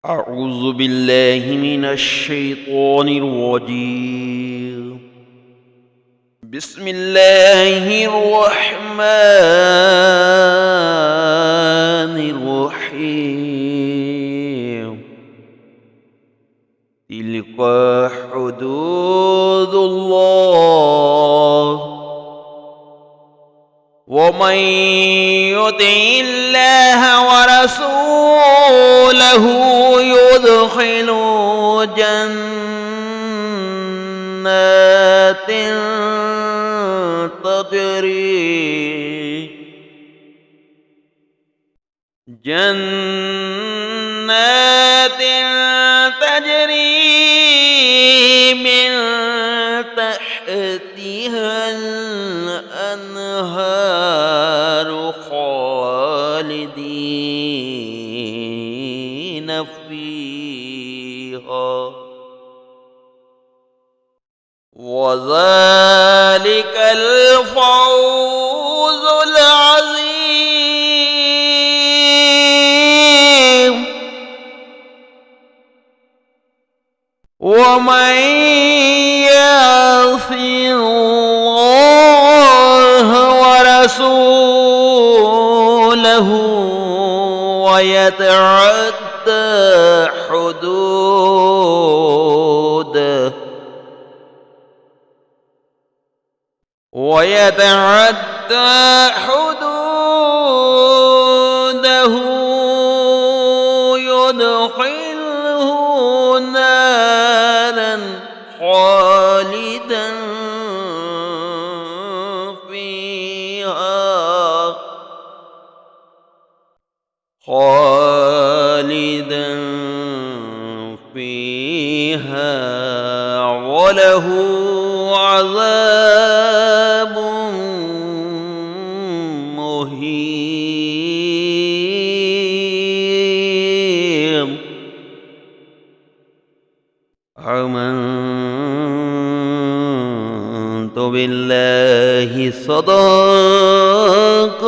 أعوذ بالله من الشيطان الرجيم. بسم الله الرحمن الرحيم. تلك حدود الله، ومن يطع الله ورسوله يدخل جنات تجري من تحتها الأنهار خالدين فيها، وذلك الفوز العظيم. ومن يعص الله ورسوله ويتعدى حدوده يدخله نارا خالدا فيها وله عذاب مهين. آمنت بالله صدق